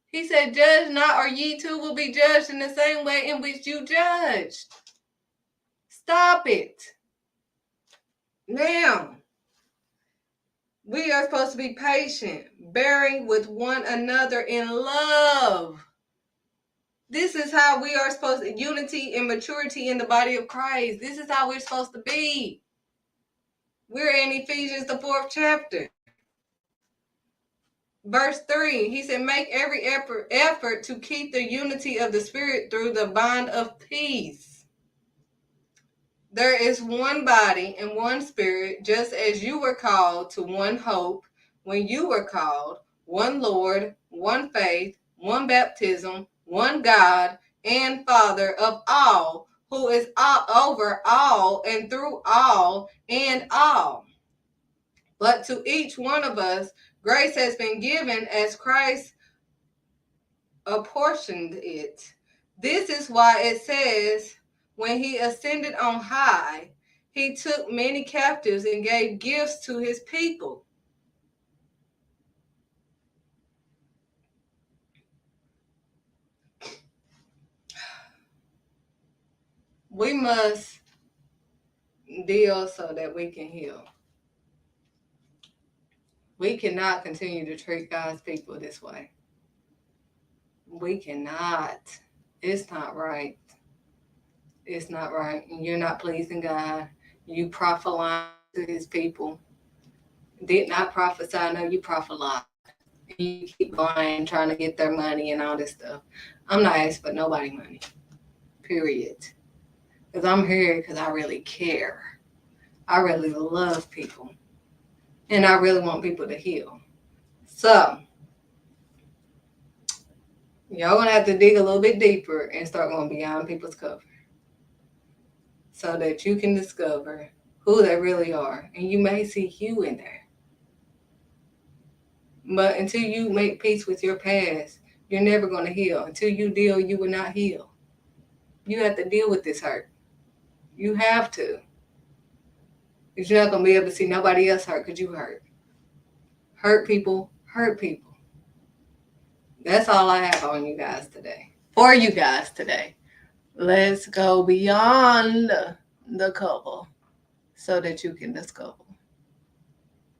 He said, judge not, or ye too will be judged in the same way in which you judged. Stop it. Now, we are supposed to be patient, bearing with one another in love. This is how we are supposed to, unity and maturity in the body of Christ. This is how we're supposed to be. We're in Ephesians, the 4th chapter. Verse 3, he said, make every effort to keep the unity of the Spirit through the bond of peace. There is one body and one Spirit, just as you were called to one hope when you were called, one Lord, one faith, one baptism, one God and Father of all, who is over all and through all and all. But to each one of us, grace has been given as Christ apportioned it. This is why it says, when he ascended on high, he took many captives and gave gifts to his people. We must deal so that we can heal. We cannot continue to treat God's people this way. We cannot. It's not right. It's not right. And you're not pleasing God. You prophet to his people. Did not prophesy. No, you prophet. You keep going trying to get their money and all this stuff. I'm not asking for nobody money. Period. Because I'm here because I really care. I really love people. And I really want people to heal. So, y'all going to have to dig a little bit deeper and start going beyond people's cover. So that you can discover who they really are. And you may see you in there. But until you make peace with your past, you're never going to heal. Until you deal, you will not heal. You have to deal with this hurt. You have to. Because you're not going to be able to see nobody else hurt because you hurt. Hurt people, hurt people. That's all I have on you guys today. For you guys today. Let's go beyond the cover so that you can discover.